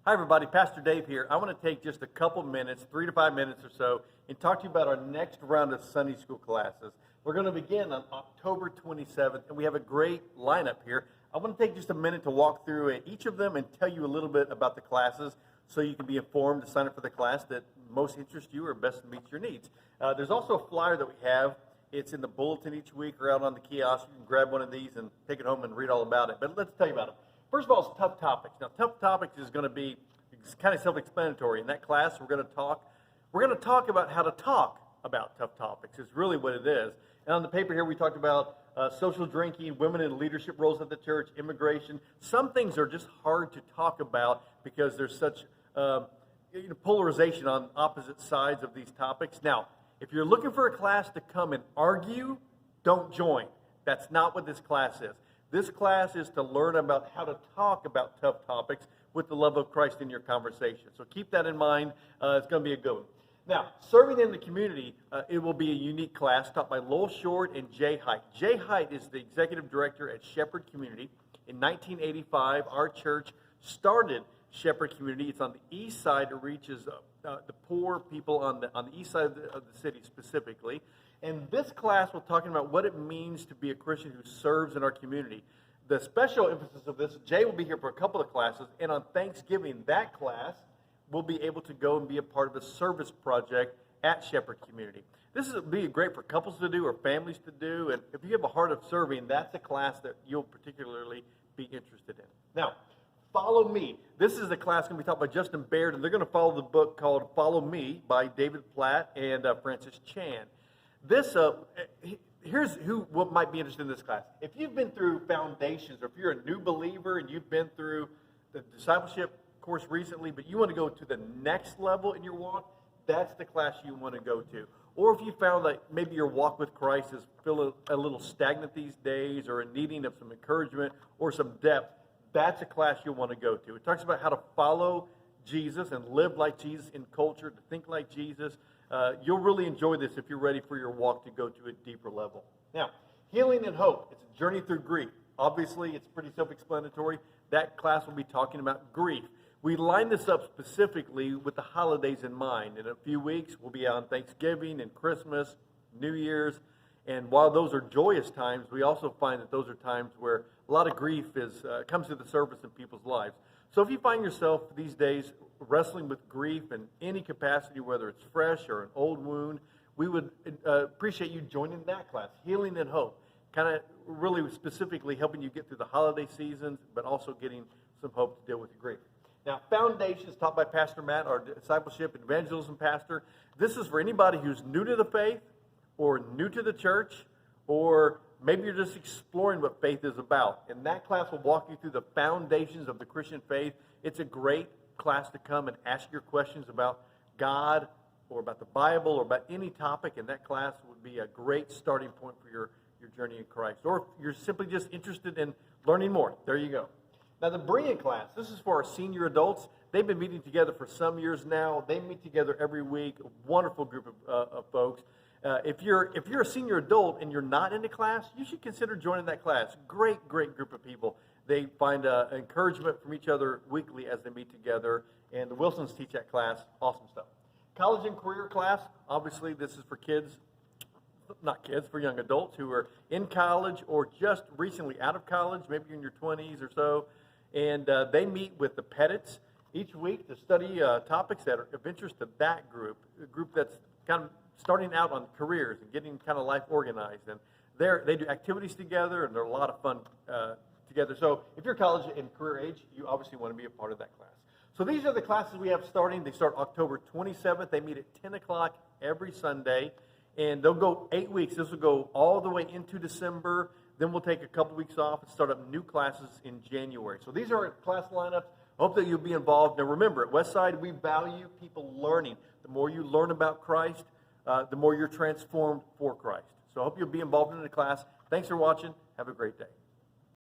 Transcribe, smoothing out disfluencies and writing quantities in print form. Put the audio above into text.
Hi, everybody. Pastor Dave here. I want to take just a couple minutes, 3 to 5 minutes or so, and talk to you about our next round of Sunday school classes. We're going to begin on October 27th, and we have a great lineup here. I want to take just a minute to walk through each of them and tell you a little bit about the classes so you can be informed to sign up for the class that most interests you or best meets your needs. There's also a flyer that we have. It's in the bulletin each week or out on the kiosk. You can grab one of these and take it home and read all about it. But let's tell you about it. First of all, it's Tough Topics. Now, Tough Topics is going to be kind of self-explanatory. In that class, we're going to talk about how to talk about tough topics. Is really what it is. And on the paper here, we talked about social drinking, women in leadership roles at the church, immigration. Some things are just hard to talk about because there's such polarization on opposite sides of these topics. Now, if you're looking for a class to come and argue, don't join. That's not what this class is. This class is to learn about how to talk about tough topics with the love of Christ in your conversation. So keep that in mind. It's going to be a good one. Now, serving in the community, it will be a unique class taught by Lowell Short and Jay Height. Jay Height is the executive director at Shepherd Community. In 1985, our church started Shepherd Community. It's on the east side. It reaches the poor people on the east side of the city specifically. And this class, we're talking about what it means to be a Christian who serves in our community. The special emphasis of this, Jay will be here for a couple of classes, and on Thanksgiving, that class will be able to go and be a part of a service project at Shepherd Community. This will be great for couples to do or families to do, and if you have a heart of serving, that's a class that you'll particularly be interested in. Now, Follow Me. This is a class going to be taught by Justin Baird, and they're going to follow the book called Follow Me by David Platt and Francis Chan. This, here's what might be interested in this class. If you've been through Foundations, or if you're a new believer and you've been through the discipleship course recently, but you want to go to the next level in your walk, that's the class you want to go to. Or if you found that maybe your walk with Christ is feeling a little stagnant these days or in needing of some encouragement or some depth, that's a class you'll want to go to. It talks about how to follow Jesus and live like Jesus in culture, to think like Jesus. You'll really enjoy this if you're ready for your walk to go to a deeper level. Now, Healing and Hope. It's a journey through grief. Obviously, it's pretty self-explanatory. That class will be talking about grief. We line this up specifically with the holidays in mind. In a few weeks, we'll be on Thanksgiving and Christmas, New Year's. And while those are joyous times, we also find that those are times where a lot of grief comes to the surface in people's lives. So if you find yourself these days wrestling with grief in any capacity, whether it's fresh or an old wound, we would appreciate you joining that class, Healing and Hope, kind of really specifically helping you get through the holiday seasons, but also getting some hope to deal with your grief. Now, Foundations, taught by Pastor Matt, our discipleship and evangelism pastor. This is for anybody who's new to the faith or new to the church, or maybe you're just exploring what faith is about. And that class will walk you through the foundations of the Christian faith. It's a great class to come and ask your questions about God or about the Bible or about any topic, and that class would be a great starting point for your journey in Christ. Or if you're simply just interested in learning more, there you go. Now, the Berean class, this is for our senior adults. They've been meeting together for some years now. They meet together every week, a wonderful group of folks. If you're a senior adult and you're not in a class, you should consider joining that class. Great group of people. They find encouragement from each other weekly as they meet together, and the Wilsons teach that class. Awesome stuff. College and career class, obviously this is for for young adults who are in college or just recently out of college, maybe you're in your 20s or so, and they meet with the Pettits each week to study topics that are of interest to that group, a group that's kind of starting out on careers and getting kind of life organized. And they do activities together, and they're a lot of fun together. So if you're college and career age, you obviously want to be a part of that class. So these are the classes we have starting. They start October 27th. They meet at 10 o'clock every Sunday, and they'll go 8 weeks. This will go all the way into December. Then we'll take a couple weeks off and start up new classes in January. So these are our class lineups. I hope that you'll be involved. Now remember, at Westside, we value people learning. The more you learn about Christ, the more you're transformed for Christ. So I hope you'll be involved in the class. Thanks for watching. Have a great day.